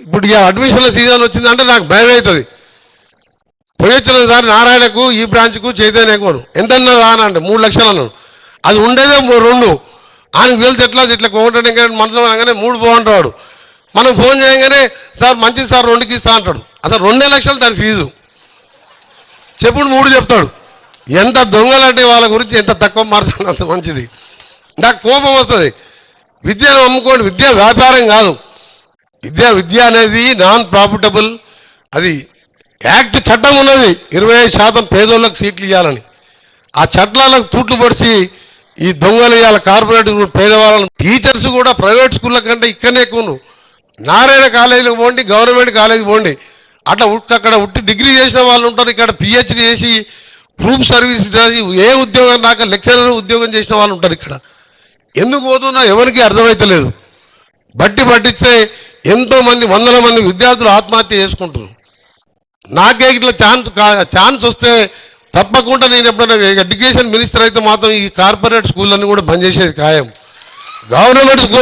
ఇప్పుడు ఇక అడ్మిషన్ల సీజన్ వచ్చిందంటే నాకు భయం అవుతుంది. పోయొచ్చిన సార్ నారాయణకు ఈ బ్రాంచ్కు చైతన్యకు ఎంతన్నా రానంటే 3 లక్షలు అన్నాడు. అది ఉండేదే 2. ఆయనకు తెలిసి ఇట్లా కోమంటాడు. ఇంకా మనసులో అనగానే 3 పోంటాడు. మనం ఫోన్ చేయగానే సార్ మంచిది సార్ 2కి ఇస్తా అంటాడు. అసలు 2 లక్షలు దాని ఫీజు. చెప్పుడు 3 చెప్తాడు. ఎంత దొంగలంటే వాళ్ళ గురించి ఎంత తక్కువ మార్చాలి అంత మంచిది. నాకు కోపం వస్తుంది. విద్యను అమ్ముకోండి. విద్య వ్యాపారం కాదు. విద్య అనేది నాన్ ప్రాఫిటబుల్. అది యాక్ట్ చట్టం ఉన్నది 25% పేదోళ్ళకి సీట్లు ఇవ్వాలని. ఆ చట్టాలకు తూట్లు పొడిచి ఈ దొంగలు ఇవ్వాలి కార్పొరేట్ పేదవాళ్ళని. టీచర్స్ కూడా ప్రైవేట్ స్కూళ్ళ కంటే ఇక్కడనే ఎక్కువ. నారాయణ కాలేజీలకు పోండి, గవర్నమెంట్ కాలేజీకి పోండి, అక్కడ ఉట్టి డిగ్రీ చేసిన వాళ్ళు ఉంటారు. ఇక్కడ పిహెచ్డీ చేసి గ్రూప్ సర్వీస్ చేసి ఏ ఉద్యోగం దాకా లెక్చరర్ ఉద్యోగం చేసిన వాళ్ళు ఉంటారు. ఇక్కడ ఎందుకు పోతున్నా ఎవరికి అర్థమైతలేదు. పట్టిస్తే ఎంతోమంది 100ల మంది విద్యార్థులు ఆత్మహత్య చేసుకుంటున్నారు. నాకే ఇట్లా ఛాన్స్ వస్తే తప్పకుండా నేను ఎప్పుడైనా ఎడ్యుకేషన్ మినిస్టర్ అయితే మాత్రం ఈ కార్పొరేట్ స్కూళ్ళన్నీ కూడా బంద్ చేసేది ఖాయం. Government school